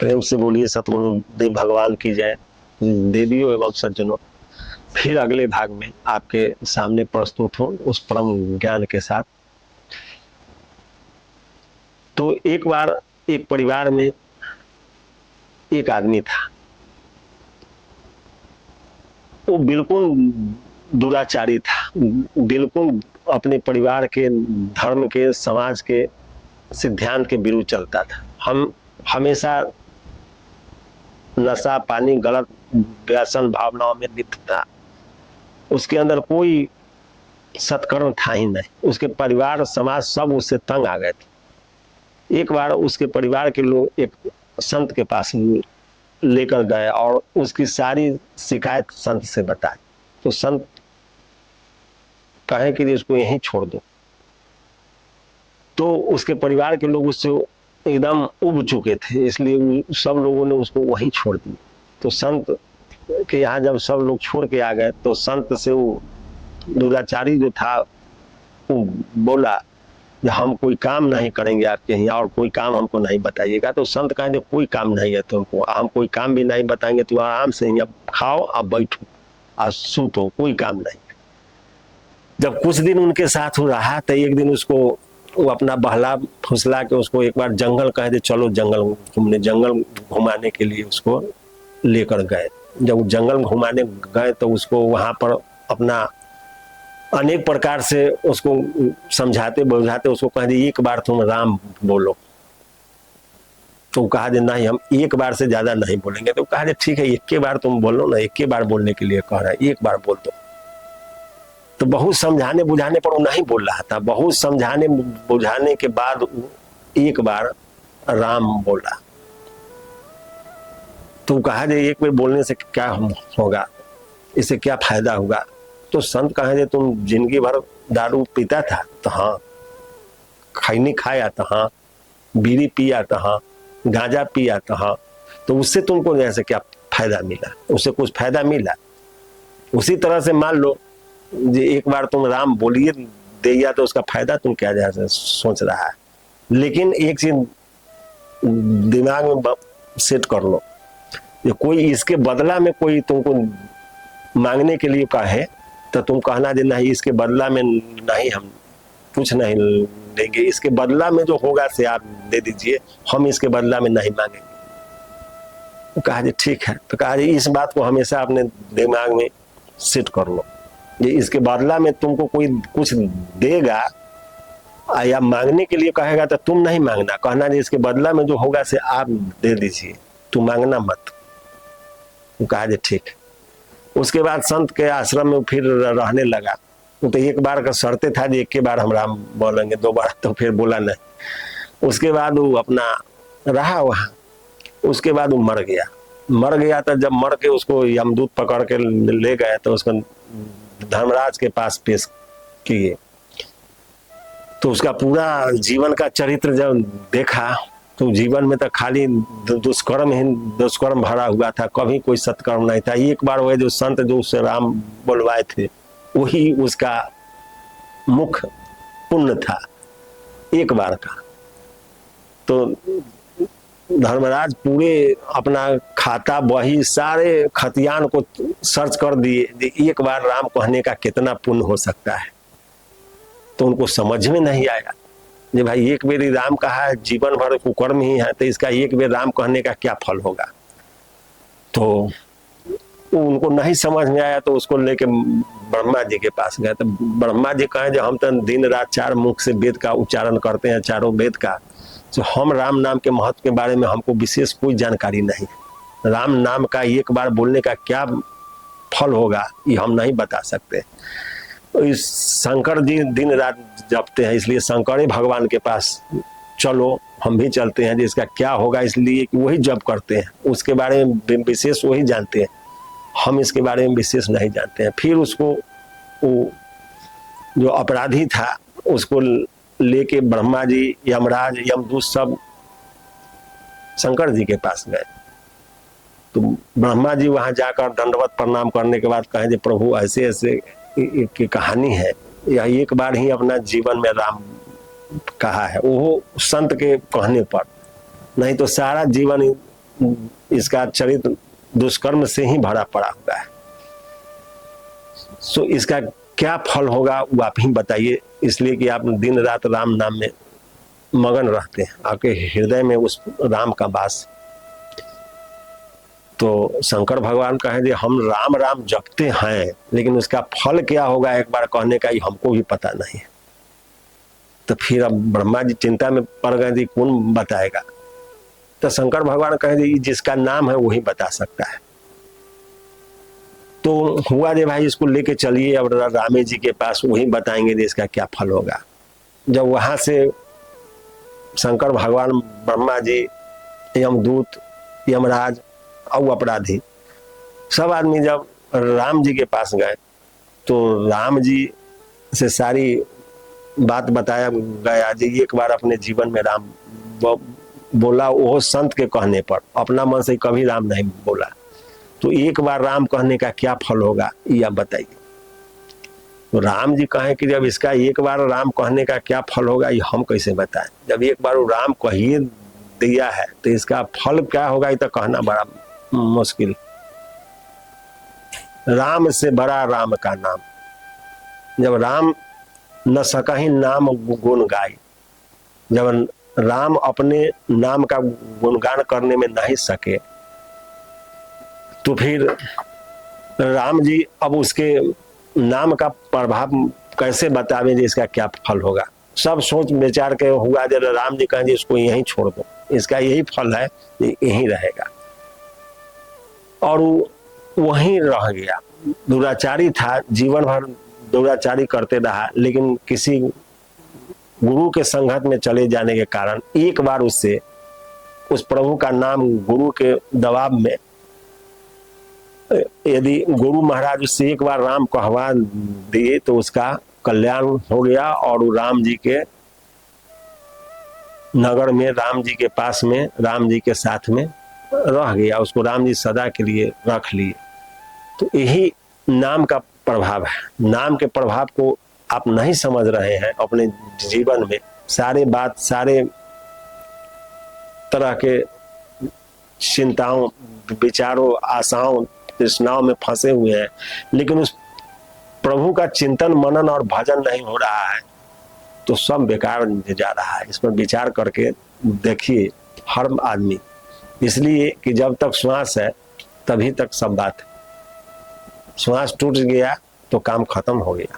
प्रेम से बोलिए सतगुरुदेव भगवान की जय। देवियों एवं सज्जनों, फिर अगले भाग में आपके सामने प्रस्तुत हो उस परम ज्ञान के साथ। तो एक बार एक परिवार में एक आदमी था, वो बिल्कुल दुराचारी था, बिल्कुल अपने परिवार के, धर्म के, समाज के सिद्धांत के विरुद्ध चलता था। हम हमेशा नशा पानी, गलत व्यसन भावनाओं में लिप्त था। उसके अंदर कोई सत्कर्म था ही नहीं। उसके परिवार समाज सब उससे तंग आ गए थे। एक बार उसके परिवार के लोग एक संत के पास लेकर गए और उसकी सारी शिकायत संत से बताई। तो संत कहे कि इसको यहीं छोड़ दो। तो उसके परिवार के लोग उससे एकदम उब चुके थे, इसलिए सब लोगों ने उसको वहीं छोड़ दिया। तो संत के यहाँ जब सब लोग छोड़ के आ गए तो संत से वो दुराचारी जो था वो बोला कि हम कोई काम नहीं करेंगे आपके यहाँ, और कोई काम हमको नहीं बताइएगा। तो संत कहेंगे कोई काम नहीं है तुमको, हम कोई काम भी नहीं बताएंगे, तो आराम से यहाँ खाओ, अब बैठो और सूतो, कोई काम नहीं। जब कुछ दिन उनके साथ हो रहा तो एक दिन उसको वो अपना बहला फुसला के उसको एक बार जंगल कहे दे, चलो जंगल घूमने। जंगल घुमाने के लिए उसको लेकर गए। जब जंगल घुमाने गए तो उसको वहां पर अपना अनेक प्रकार से उसको समझाते बुझाते उसको कह दिए एक बार तुम राम बोलो। तो कहा दे नहीं, हम एक बार से ज्यादा नहीं बोलेंगे। तो कहा दे ठीक है, एक के बार तुम बोलो ना, एक के बार बोलने के लिए कह रहा है, एक बार बोल दो। तो बहुत समझाने बुझाने पर वो नहीं बोल रहा था। बहुत समझाने बुझाने के बाद एक बार राम बोला। तो कहा दे एक बार बोलने से क्या होगा, इससे क्या फायदा होगा। तो संत कहे दे तुम जिंदगी भर दारू पीता था, तो हाँ। खैनी खाया, तो हाँ। बीड़ी पिया, तो हाँ। गांजा पिया, तो हाँ। तो उससे तुमको जैसे क्या फायदा मिला, उससे कुछ फायदा मिला। उसी तरह से मान लो एक बार तुम राम बोलिए देगा तो उसका फायदा तुम क्या जैसे सोच रहा है। लेकिन एक चीज दिमाग में सेट कर लो, ये कोई इसके बदला में कोई तुमको मांगने के लिए कहे तो तुम कहना दे नहीं, इसके बदला में नहीं, हम कुछ नहीं देंगे, इसके बदला में जो होगा से आप दे दीजिए, हम इसके बदला में नहीं मांगेंगे। तो कहा जी ठीक है। तो कहा जी इस बात को हमेशा अपने दिमाग में सेट कर लो, ये इसके बदला में तुमको कोई कुछ देगा या मांगने के लिए कहेगा तो तुम नहीं मांगना, कहना जी इसके बदला में जो होगा से आप दे दीजिए, तुम मांगना मत। तो कहा जी ठीक। उसके बाद संत के आश्रम में फिर रहने लगा। तो एक बार का शर्ते था जी एक के बार हम राम बोलेंगे, दो बार तो फिर बोला नहीं। उसके बाद वो अपना रहा वहां। उसके बाद वो मर गया तो जब मर के उसको यमदूत पकड़ के ले गए तो उसको धर्मराज के पास पेश किए। तो उसका पूरा जीवन का चरित्र जब देखा तो जीवन में तो खाली दुष्कर्म भरा हुआ था, कभी कोई सत्कर्म नहीं था। एक बार वह जो संत जो उससे राम बोलवाए थे वही उसका मुख्य पुण्य था, एक बार का। तो धर्मराज पूरे अपना खाता बही सारे खतियान को सर्च कर दिए, एक बार राम कहने का कितना पुण्य हो सकता है। तो उनको समझ में नहीं आया जी भाई एक बेर राम कहा है, जीवन भर कुकर्म ही है, तो इसका एक बेर राम कहने का क्या फल होगा। तो उनको नहीं समझ में आया तो उसको लेके ब्रह्मा जी के पास गए। तो ब्रह्मा जी कहे जो हम तो दिन रात चार मुख से वेद का उच्चारण करते हैं, चारों वेद का, तो हम राम नाम के महत्व के बारे में हमको विशेष कोई जानकारी नहीं। राम नाम का एक बार बोलने का क्या फल होगा ये हम नहीं बता सकते। इस शंकर जी दिन रात जपते हैं, इसलिए शंकर भगवान के पास चलो, हम भी चलते हैं जिसका क्या होगा, इसलिए कि वही जप करते हैं, उसके बारे में विशेष वही जानते हैं, हम इसके बारे में विशेष नहीं जानते हैं। फिर उसको वो जो अपराधी था उसको लेके ब्रह्मा जी, यमराज, यमदूत सब शंकर जी के पास गए। तो ब्रह्मा जी वहां जाकर दंडवत प्रणाम करने के बाद कहे प्रभु ऐसे ऐसे की कहानी है, यह एक बार ही अपना जीवन में राम कहा है, वो संत के कहने पर, नहीं तो सारा जीवन इसका चरित्र दुष्कर्म से ही भरा पड़ा हुआ है। सो इसका क्या फल होगा वो आप ही बताइए, इसलिए कि आप दिन रात राम नाम में मगन रहते हैं, आपके हृदय में उस राम का वास। तो शंकर भगवान कहे हम राम राम जपते हैं, लेकिन उसका फल क्या होगा एक बार कहने का ही हमको भी पता नहीं है। तो फिर अब ब्रह्मा जी चिंता में पड़ गए जी कौन बताएगा। तो शंकर भगवान कहे जी जिसका नाम है वही बता सकता है। तो हुआ जी भाई इसको लेके चलिए अब रामे जी के पास, वही बताएंगे जी इसका क्या फल होगा। जब वहां से शंकर भगवान, ब्रह्मा जी, यमदूत, यमराज और अपराधी सब आदमी जब राम जी के पास गए तो राम जी से सारी बात बताया गया जी। एक बार अपने जीवन में राम बोला, वो संत के कहने पर, अपना मन से कभी राम नहीं बोला। तो एक बार राम कहने का क्या फल होगा ये आप बताइए। तो राम जी कहें कि जब इसका एक बार राम कहने का क्या फल होगा ये हम कैसे बताएं। जब एक बार वो राम कहिए दिया है तो इसका फल क्या होगा ये तो कहना बड़ा मुश्किल। राम से बड़ा राम का नाम, जब राम न सकहीं नाम गुण गाय, जब राम अपने नाम का गुणगान करने में नहीं सके तो फिर राम जी अब उसके नाम का प्रभाव कैसे बतावें जी इसका क्या फल होगा। सब सोच विचार के हुआ जब राम जी कहें जी इसको यहीं छोड़ दो, इसका यही फल है, यहीं रहेगा। और वहीं रह गया, दुराचारी था, जीवन भर दुराचारी करते रहा, लेकिन किसी गुरु के संगत में चले जाने के कारण एक बार उससे उस प्रभु का नाम गुरु के दबाव में, यदि गुरु महाराज उससे एक बार राम कहवा दिए तो उसका कल्याण हो गया और राम जी के नगर में, राम जी के पास में, राम जी के साथ में रह गया। उसको राम जी सदा के लिए रख लिए। तो यही नाम का प्रभाव है। नाम के प्रभाव को आप नहीं समझ रहे हैं अपने जीवन में, सारे बात, सारे तरह के चिंताओं, विचारों, आशाओं, तृष्णाओं में फंसे हुए हैं, लेकिन उस प्रभु का चिंतन, मनन और भजन नहीं हो रहा है तो सब बेकार जा रहा है। इस पर विचार करके देखिए हर आदमी, इसलिए कि जब तक श्वास है तभी तक सब बात है। श्वास टूट गया तो काम खत्म हो गया।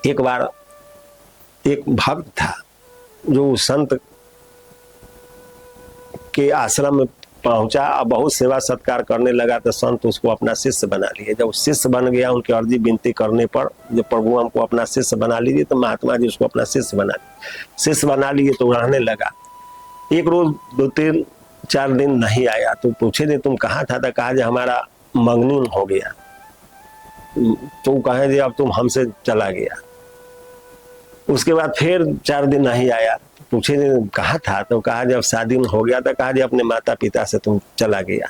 एक बार एक भक्त था जो संत के आश्रम में पहुंचा, अब बहुत सेवा सत्कार करने लगा तो संत उसको अपना शिष्य बना लिए। जब शिष्य बन गया, उनकी अर्जी विनती करने पर जब प्रभु हमको अपना शिष्य बना लीजिए, तो महात्मा जी उसको अपना शिष्य बना लिए तो रहने लगा। एक रोज 2-3-4 दिन नहीं आया तो पूछे थे तुम कहाँ था? तो कहा हमारा मंगनी हो गया। तो कहे थे अब तुम हमसे चला गया। उसके बाद फिर 4 दिन नहीं आया, पूछे कहा था? तो कहा जब शादी हो गया था, कहा अपने माता पिता से तुम चला गया।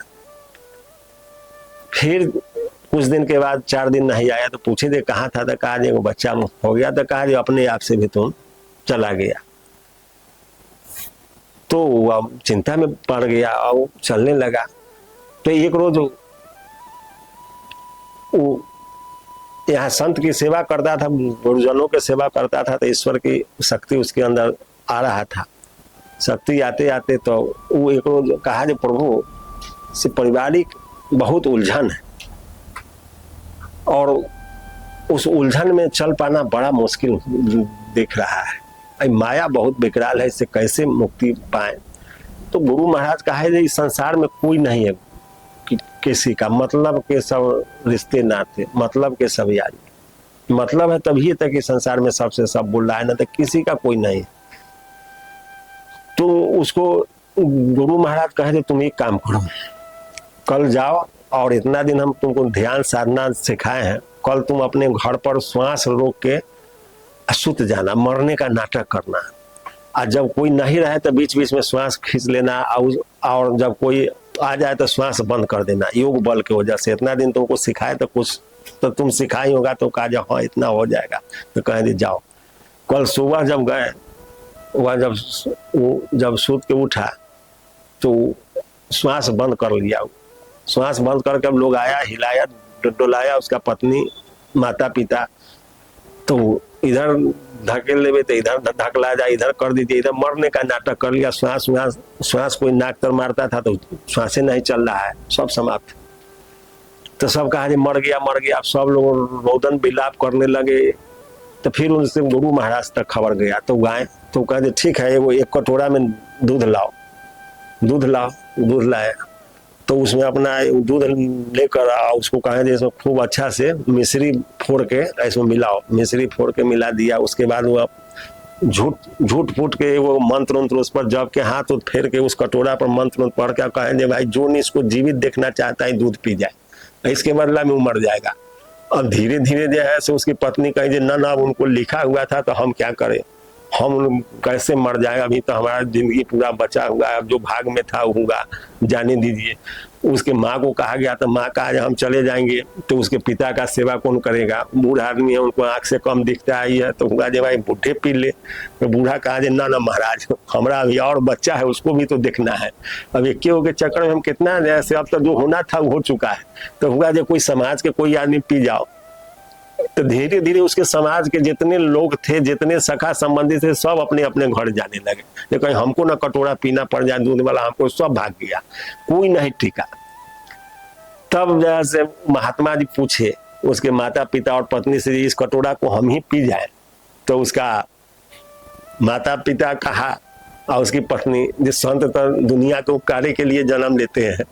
फिर कुछ दिन के बाद 4 दिन नहीं आया तो पूछे थे कहा था? तो कहा वो बच्चा हो गया। तो कहा अपने आप से भी तुम चला गया। तो अब चिंता में पड़ गया और चलने लगा। तो एक रोज वो यहाँ संत की सेवा करता था, गुरुजनों की सेवा करता था, तो ईश्वर की शक्ति उसके अंदर आ रहा था। शक्ति आते आते तो वो एक रोज कहा जो प्रभु से पारिवारिक बहुत उलझन है और उस उलझन में चल पाना बड़ा मुश्किल दिख रहा है। माया बहुत विकराल है, इससे कैसे मुक्ति पाए? तो गुरु महाराज कहा है इस संसार में कोई नहीं है किसी का मतलब के सब रिश्ते नाते, मतलब के सब यारी। मतलब है तभी तक कि संसार में सबसे सब बोल रहा है, ना तो किसी का कोई नहीं। तो उसको गुरु महाराज कहे तुम एक काम करो, कल जाओ और इतना दिन हम तुमको ध्यान साधना सिखाए हैं, कल तुम अपने घर पर श्वास रोक के सुत जाना, मरने का नाटक करना। और जब कोई नहीं रहे तो बीच बीच में श्वास खींच लेना, और जब कोई आ जाए तो श्वास बंद कर देना योग बल की वजह से। इतना दिन तुमको सिखाए तो कुछ तो तुम सिखाई होगा। तो कहा जा हाँ इतना हो जाएगा। तो कहे जाओ। कल सुबह जब गए वह जब सूत के उठा तो श्वास बंद कर लिया। श्वास बंद करके अब लोग आया, हिलाया डुलाया उसका पत्नी माता पिता, तो इधर धकेल लेवे तो इधर धकला जाए, इधर कर दीजिए, इधर मरने का नाटक कर लिया। श्वास श्वास श्वास कोई नाक तर मारता था तो श्वासें नहीं चल रहा है, सब समाप्त। तो सब कहा मर गया मर गया, सब लोग रोदन विलाप करने लगे। तो फिर उनसे गुरु महाराज तक खबर गया, तो गाय तो कहते ठीक है वो एक कटोरा में दूध लाओ, दूध लाओ। दूध लाए तो उसमें अपना दूध लेकर आओ, उसको कहा इसमें खूब अच्छा से मिश्री फोड़ के इसमें मिलाओ, मिश्री फोड़ के मिला दिया। उसके बाद वो झूठ फूट के वो मंत्र उस पर जब के हाथ फेर के उस कटोरा पर मंत्र पढ़ के कहे भाई जो नहीं इसको जीवित देखना चाहता है दूध पी जाए, इसके बदला में वो मर जाएगा। अब धीरे धीरे जो है से उसकी पत्नी कही ना ना उनको लिखा हुआ था तो हम क्या करें, हम कैसे मर जाएगा, अभी तो हमारा जिंदगी पूरा बचा हुआ है, अब जो भाग में था होगा जाने दीजिए। उसके माँ को कहा गया तो माँ कहा हम चले जाएंगे तो उसके पिता का सेवा कौन करेगा, बूढ़ा आदमी है उनको आंख से कम दिखता है, तो हुआ जे भाई बूढ़े पी ले। तो बूढ़ा कहा ना ना महाराज हमारा अभी और बच्चा है उसको भी तो देखना है, अब एक के चक्कर में हम कितना जैसे अब तो जो होना था वो हो चुका है। तो हुआ जो कोई समाज के कोई आदमी पी जाओ, तो धीरे धीरे उसके समाज के जितने लोग थे, जितने सखा संबंधी थे, सब अपने अपने घर जाने लगे। लेकिन हमको ना कटोरा पीना पड़ जाए दूध वाला, हमको सब भाग गया, कोई नहीं टिका। तब जैसे महात्मा जी पूछे उसके माता पिता और पत्नी से इस कटोरा को हम ही पी जाए, तो उसका माता पिता कहा और उसकी पत्नी जिस संत तो दुनिया के उपकार के लिए जन्म लेते हैं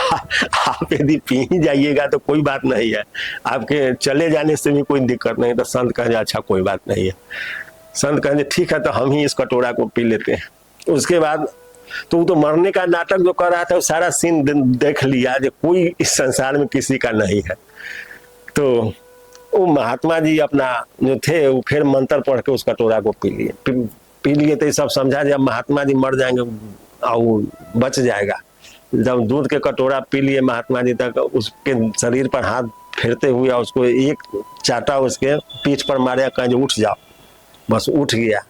आप यदि पी ही जाइएगा तो कोई बात नहीं है, आपके चले जाने से भी कोई दिक्कत नहीं। तो संत कहे अच्छा कोई बात नहीं है। संत कहे ठीक है तो हम ही इस कटोरा को पी लेते हैं। उसके बाद तो मरने का नाटक जो कर रहा था वो सारा सीन देख लिया जो कोई इस संसार में किसी का नहीं है। तो वो महात्मा जी अपना जो थे वो फिर मंत्र पढ़ के उस कटोरा को पी लिए। तो ये सब समझा जब महात्मा जी मर जाएंगे और बच जाएगा। जब दूध के कटोरा पी लिए महात्मा जी तक उसके शरीर पर हाथ फेरते हुए उसको एक चाटा उसके पीठ पर मारे, कहे उठ जाओ, बस उठ गया।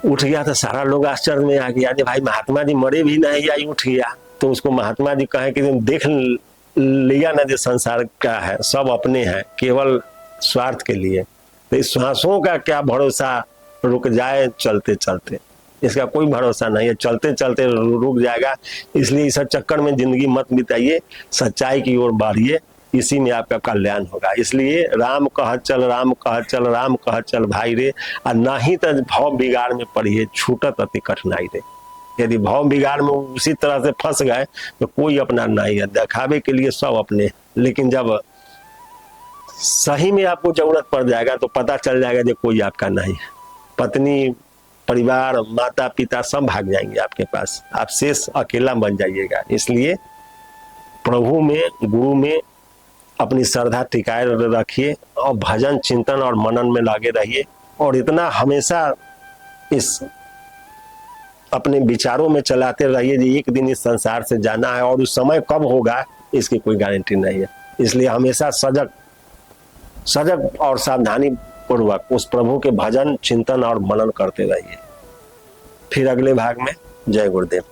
उठ गया तो सारा लोग आश्चर्य में आ गया भाई महात्मा जी मरे भी नहीं या उठ गया। तो उसको महात्मा जी कहे कि देख लिया ना जो संसार का है सब अपने हैं, केवल स्वार्थ के लिए। तो इस श्वासों का क्या भरोसा, रुक जाए चलते चलते, इसका कोई भरोसा नहीं है, चलते चलते रुक जाएगा। इसलिए इस चक्कर में जिंदगी मत बिताइए, सच्चाई की ओर बढ़िए, इसी में आपका कल्याण होगा। इसलिए राम कह चल राम कह चल राम कह चल भाई रे, और नहीं तो भाव बिगाड़ में पड़िए छूटत अति कठिनाई रे। यदि भाव बिगाड़ में उसी तरह से फंस गए तो कोई अपना नहीं है, दिखावे के लिए सब अपने। लेकिन जब सही में आपको जरूरत पड़ जाएगा तो पता चल जाएगा जो कोई आपका नहीं है। पत्नी परिवार माता पिता सब भाग जाएंगे आपके पास, आप शेष अकेला बन जाइएगा। इसलिए प्रभु में गुरु में अपनी श्रद्धा टिकाए रखिए और भजन चिंतन और मनन में लगे रहिए। और इतना हमेशा इस अपने विचारों में चलाते रहिए कि एक दिन इस संसार से जाना है और उस समय कब होगा इसकी कोई गारंटी नहीं है। इसलिए हमेशा सजग और सावधानी पूर्वक उस प्रभु के भजन चिंतन और मनन करते रहिए। फिर अगले भाग में जय गुरुदेव।